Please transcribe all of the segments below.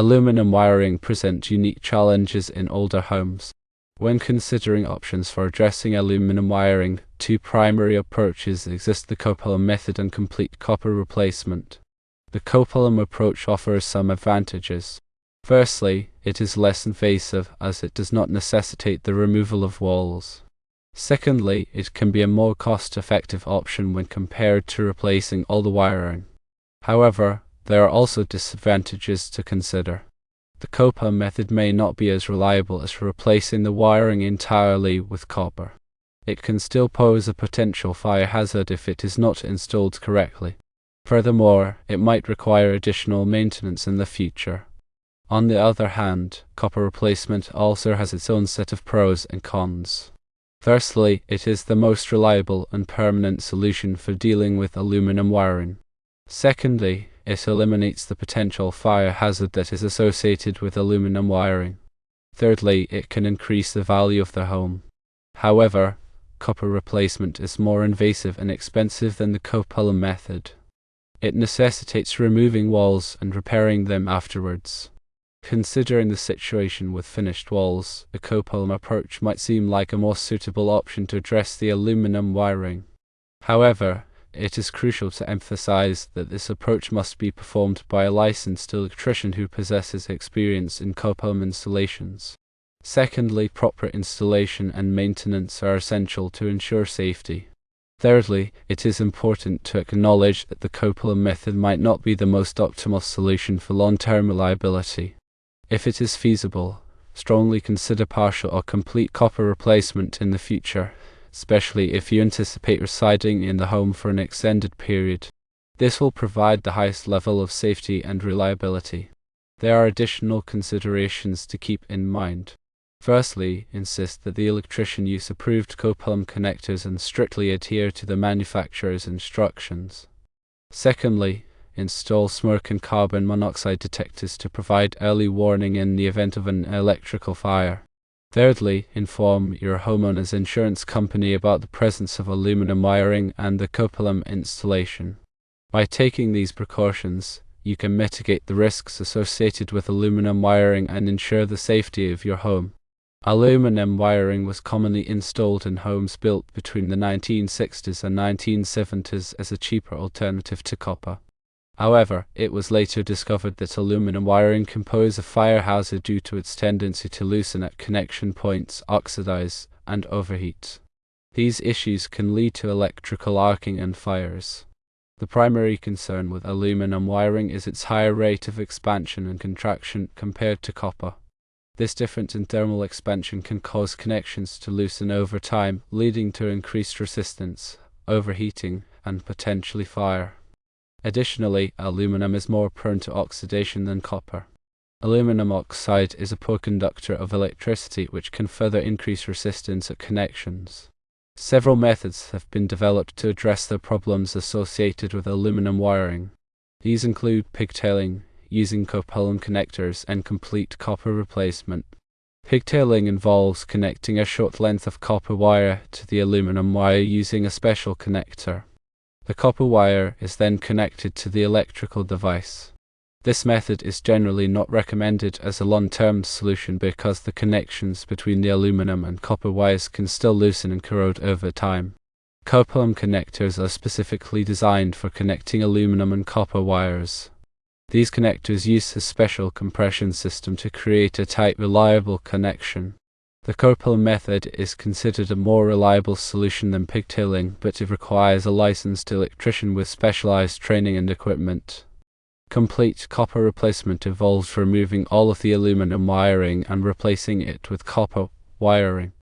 Aluminum wiring presents unique challenges in older homes. When considering options for addressing aluminum wiring, two primary approaches exist: the COPALUM method and complete copper replacement. The COPALUM approach offers some advantages. Firstly, it is less invasive as it does not necessitate the removal of walls. Secondly, it can be a more cost-effective option when compared to replacing all the wiring. However, there are also disadvantages to consider. The COPALUM method may not be as reliable as replacing the wiring entirely with copper. It can still pose a potential fire hazard if it is not installed correctly. Furthermore, it might require additional maintenance in the future. On the other hand, copper replacement also has its own set of pros and cons. Firstly, it is the most reliable and permanent solution for dealing with aluminum wiring. Secondly, it eliminates the potential fire hazard that is associated with aluminum wiring. Thirdly, it can increase the value of the home. However, copper replacement is more invasive and expensive than the COPALUM method. It necessitates removing walls and repairing them afterwards. Considering the situation with finished walls, the COPALUM approach might seem like a more suitable option to address the aluminum wiring. However, it is crucial to emphasize that this approach must be performed by a licensed electrician who possesses experience in COPALUM installations. Secondly, proper installation and maintenance are essential to ensure safety. Thirdly, it is important to acknowledge that the COPALUM method might not be the most optimal solution for long-term reliability. If it is feasible, strongly consider partial or complete copper replacement in the future, especially if you anticipate residing in the home for an extended period. This will provide the highest level of safety and reliability. There are additional considerations to keep in mind. Firstly, insist that the electrician use approved COPALUM connectors and strictly adhere to the manufacturer's instructions. Secondly, install smoke and carbon monoxide detectors to provide early warning in the event of an electrical fire. Thirdly, inform your homeowner's insurance company about the presence of aluminum wiring and the COPALUM installation. By taking these precautions, you can mitigate the risks associated with aluminum wiring and ensure the safety of your home. Aluminum wiring was commonly installed in homes built between the 1960s and 1970s as a cheaper alternative to copper. However, it was later discovered that aluminum wiring can pose a fire hazard due to its tendency to loosen at connection points, oxidize, and overheat. These issues can lead to electrical arcing and fires. The primary concern with aluminum wiring is its higher rate of expansion and contraction compared to copper. This difference in thermal expansion can cause connections to loosen over time, leading to increased resistance, overheating, and potentially fire. Additionally, aluminum is more prone to oxidation than copper. Aluminum oxide is a poor conductor of electricity, which can further increase resistance at connections. Several methods have been developed to address the problems associated with aluminum wiring. These include pigtailing, using COPALUM connectors, and complete copper replacement. Pigtailing involves connecting a short length of copper wire to the aluminum wire using a special connector. The copper wire is then connected to the electrical device. This method is generally not recommended as a long-term solution because the connections between the aluminum and copper wires can still loosen and corrode over time. COPALUM connectors are specifically designed for connecting aluminum and copper wires. These connectors use a special compression system to create a tight, reliable connection. The COPALUM method is considered a more reliable solution than pigtailing, but it requires a licensed electrician with specialized training and equipment. Complete copper replacement involves removing all of the aluminum wiring and replacing it with copper wiring.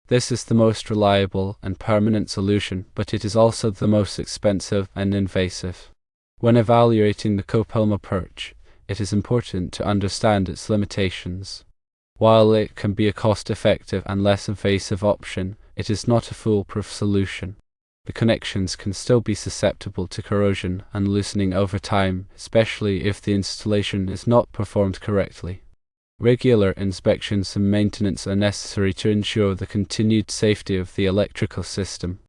This is the most reliable and permanent solution, but it is also the most expensive and invasive. When evaluating the COPALUM approach, it is important to understand its limitations. While it can be a cost-effective and less invasive option, it is not a foolproof solution. The connections can still be susceptible to corrosion and loosening over time, especially if the installation is not performed correctly. Regular inspections and maintenance are necessary to ensure the continued safety of the electrical system.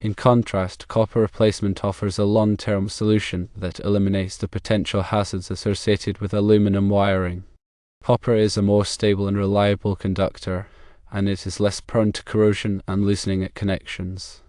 In contrast, copper replacement offers a long-term solution that eliminates the potential hazards associated with aluminum wiring. Copper is a more stable and reliable conductor, and it is less prone to corrosion and loosening at connections.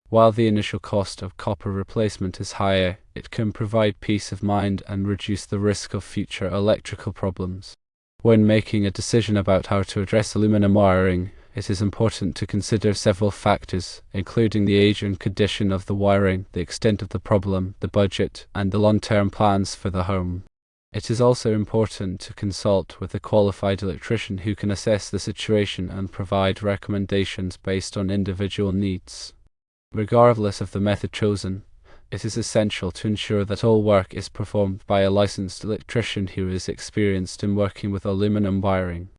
While the initial cost of copper replacement is higher, it can provide peace of mind and reduce the risk of future electrical problems. When making a decision about how to address aluminum wiring, it is important to consider several factors, including the age and condition of the wiring, the extent of the problem, the budget, and the long-term plans for the home. It is also important to consult with a qualified electrician who can assess the situation and provide recommendations based on individual needs. Regardless of the method chosen, it is essential to ensure that all work is performed by a licensed electrician who is experienced in working with aluminum wiring.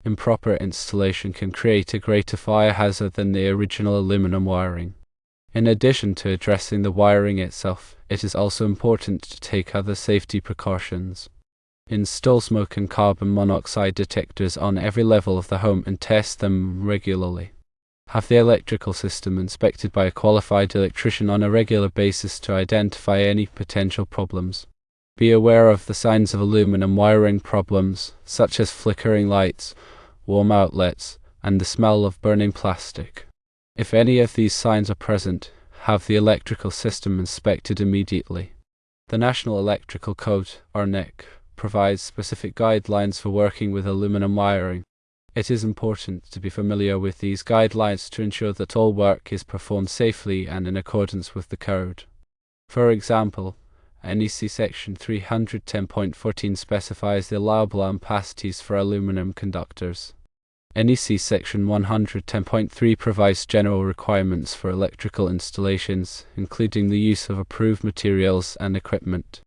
Improper installation can create a greater fire hazard than the original aluminum wiring. In addition to addressing the wiring itself, it is also important to take other safety precautions. Install smoke and carbon monoxide detectors on every level of the home and test them regularly. Have the electrical system inspected by a qualified electrician on a regular basis to identify any potential problems. Be aware of the signs of aluminum wiring problems, such as flickering lights, warm outlets, and the smell of burning plastic. If any of these signs are present, have the electrical system inspected immediately. The National Electrical Code, or NEC, provides specific guidelines for working with aluminum wiring. It is important to be familiar with these guidelines to ensure that all work is performed safely and in accordance with the code. For example, NEC Section 310.14 specifies the allowable ampacities for aluminum conductors. NEC Section 110.3 provides general requirements for electrical installations, including the use of approved materials and equipment.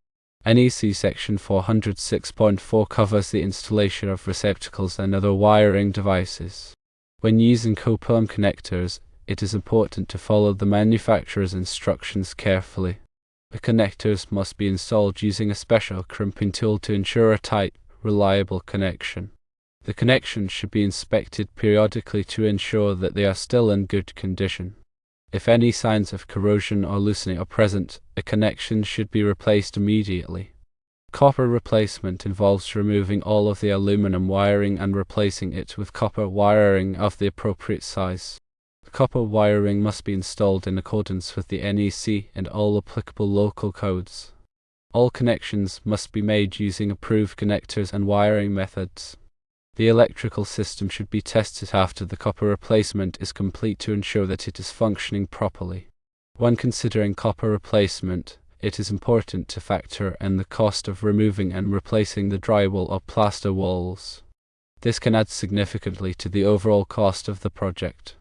NEC Section 406.4 covers the installation of receptacles and other wiring devices. When using COPALUM connectors, it is important to follow the manufacturer's instructions carefully. The connectors must be installed using a special crimping tool to ensure a tight, reliable connection. The connections should be inspected periodically to ensure that they are still in good condition. If any signs of corrosion or loosening are present, a connection should be replaced immediately. Copper replacement involves removing all of the aluminum wiring and replacing it with copper wiring of the appropriate size. The copper wiring must be installed in accordance with the NEC and all applicable local codes. All connections must be made using approved connectors and wiring methods. The electrical system should be tested after the copper replacement is complete to ensure that it is functioning properly. When considering copper replacement, it is important to factor in the cost of removing and replacing the drywall or plaster walls. This can add significantly to the overall cost of the project.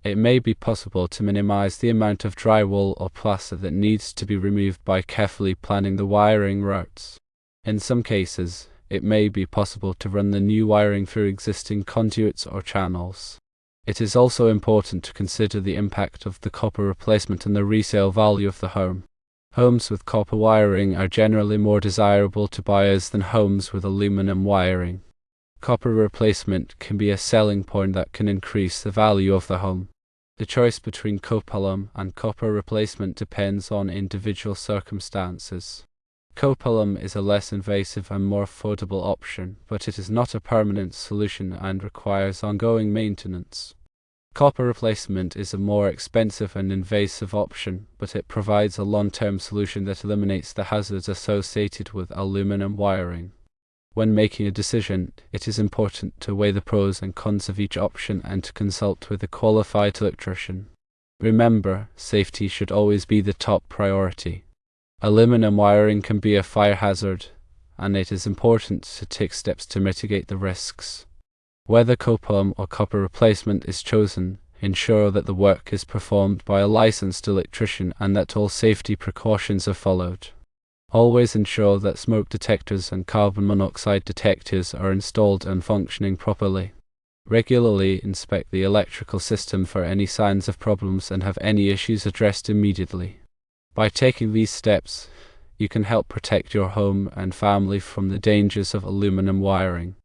It may be possible to minimize the amount of drywall or plaster that needs to be removed by carefully planning the wiring routes. In some cases, it may be possible to run the new wiring through existing conduits or channels. It is also important to consider the impact of the copper replacement on the resale value of the home. Homes with copper wiring are generally more desirable to buyers than homes with aluminum wiring. Copper replacement can be a selling point that can increase the value of the home. The choice between COPALUM and copper replacement depends on individual circumstances. COPALUM is a less invasive and more affordable option, but it is not a permanent solution and requires ongoing maintenance. Copper replacement is a more expensive and invasive option, but it provides a long-term solution that eliminates the hazards associated with aluminum wiring. When making a decision, it is important to weigh the pros and cons of each option and to consult with a qualified electrician. Remember, safety should always be the top priority. Aluminum wiring can be a fire hazard, and it is important to take steps to mitigate the risks. Whether COPALUM or copper replacement is chosen, ensure that the work is performed by a licensed electrician and that all safety precautions are followed. Always ensure that smoke detectors and carbon monoxide detectors are installed and functioning properly. Regularly inspect the electrical system for any signs of problems and have any issues addressed immediately. By taking these steps, you can help protect your home and family from the dangers of aluminum wiring.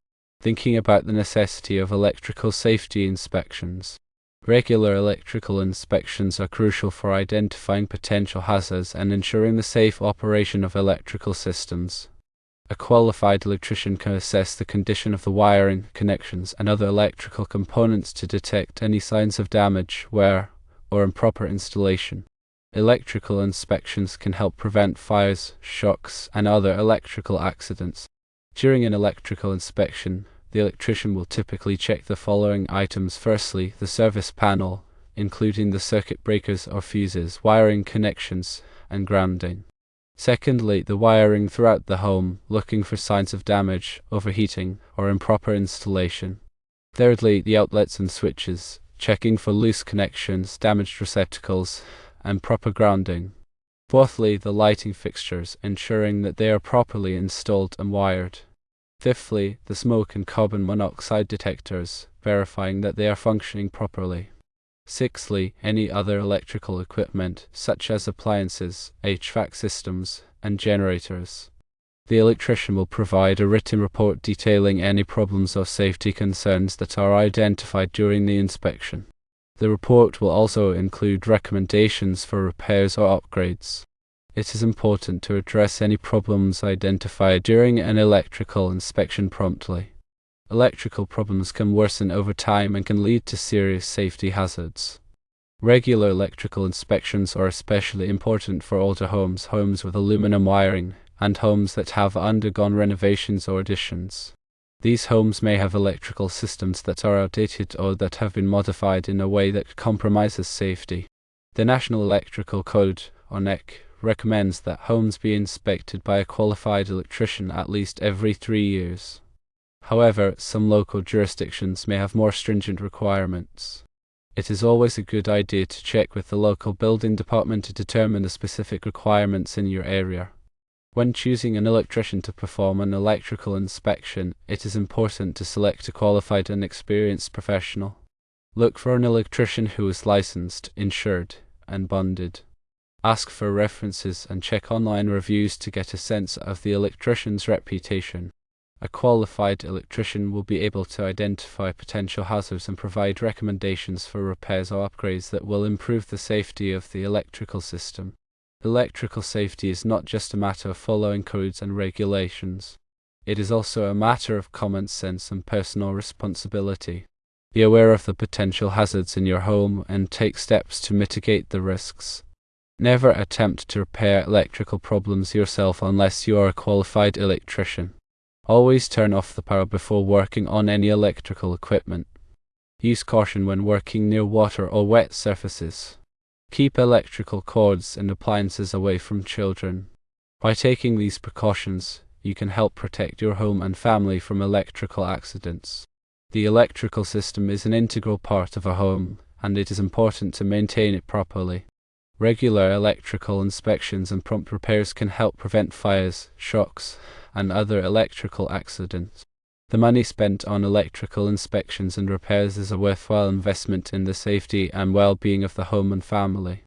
Thinking about the necessity of electrical safety inspections. Regular electrical inspections are crucial for identifying potential hazards and ensuring the safe operation of electrical systems. A qualified electrician can assess the condition of the wiring, connections, and other electrical components to detect any signs of damage, wear, or improper installation. Electrical inspections can help prevent fires, shocks, and other electrical accidents. During an electrical inspection, the electrician will typically check the following items. Firstly, the service panel, including the circuit breakers or fuses, wiring connections, and grounding. Secondly, the wiring throughout the home, looking for signs of damage, overheating, or improper installation. Thirdly, the outlets and switches, checking for loose connections, damaged receptacles, and proper grounding. Fourthly, the lighting fixtures, ensuring that they are properly installed and wired. Fifthly, the smoke and carbon monoxide detectors, verifying that they are functioning properly. Sixthly, any other electrical equipment, such as appliances, HVAC systems, and generators. The electrician will provide a written report detailing any problems or safety concerns that are identified during the inspection. The report will also include recommendations for repairs or upgrades. It is important to address any problems identified during an electrical inspection promptly. Electrical problems can worsen over time and can lead to serious safety hazards. Regular electrical inspections are especially important for older homes, homes with aluminum wiring, and homes that have undergone renovations or additions. These homes may have electrical systems that are outdated or that have been modified in a way that compromises safety. The National Electrical Code, or NEC, recommends that homes be inspected by a qualified electrician at least every 3 years. However, some local jurisdictions may have more stringent requirements. It is always a good idea to check with the local building department to determine the specific requirements in your area. When choosing an electrician to perform an electrical inspection, it is important to select a qualified and experienced professional. Look for an electrician who is licensed, insured, and bonded. Ask for references and check online reviews to get a sense of the electrician's reputation. A qualified electrician will be able to identify potential hazards and provide recommendations for repairs or upgrades that will improve the safety of the electrical system. Electrical safety is not just a matter of following codes and regulations. It is also a matter of common sense and personal responsibility. Be aware of the potential hazards in your home and take steps to mitigate the risks. Never attempt to repair electrical problems yourself unless you are a qualified electrician. Always turn off the power before working on any electrical equipment. Use caution when working near water or wet surfaces. Keep electrical cords and appliances away from children. By taking these precautions, you can help protect your home and family from electrical accidents. The electrical system is an integral part of a home, and it is important to maintain it properly. Regular electrical inspections and prompt repairs can help prevent fires, shocks, and other electrical accidents. The money spent on electrical inspections and repairs is a worthwhile investment in the safety and well-being of the home and family.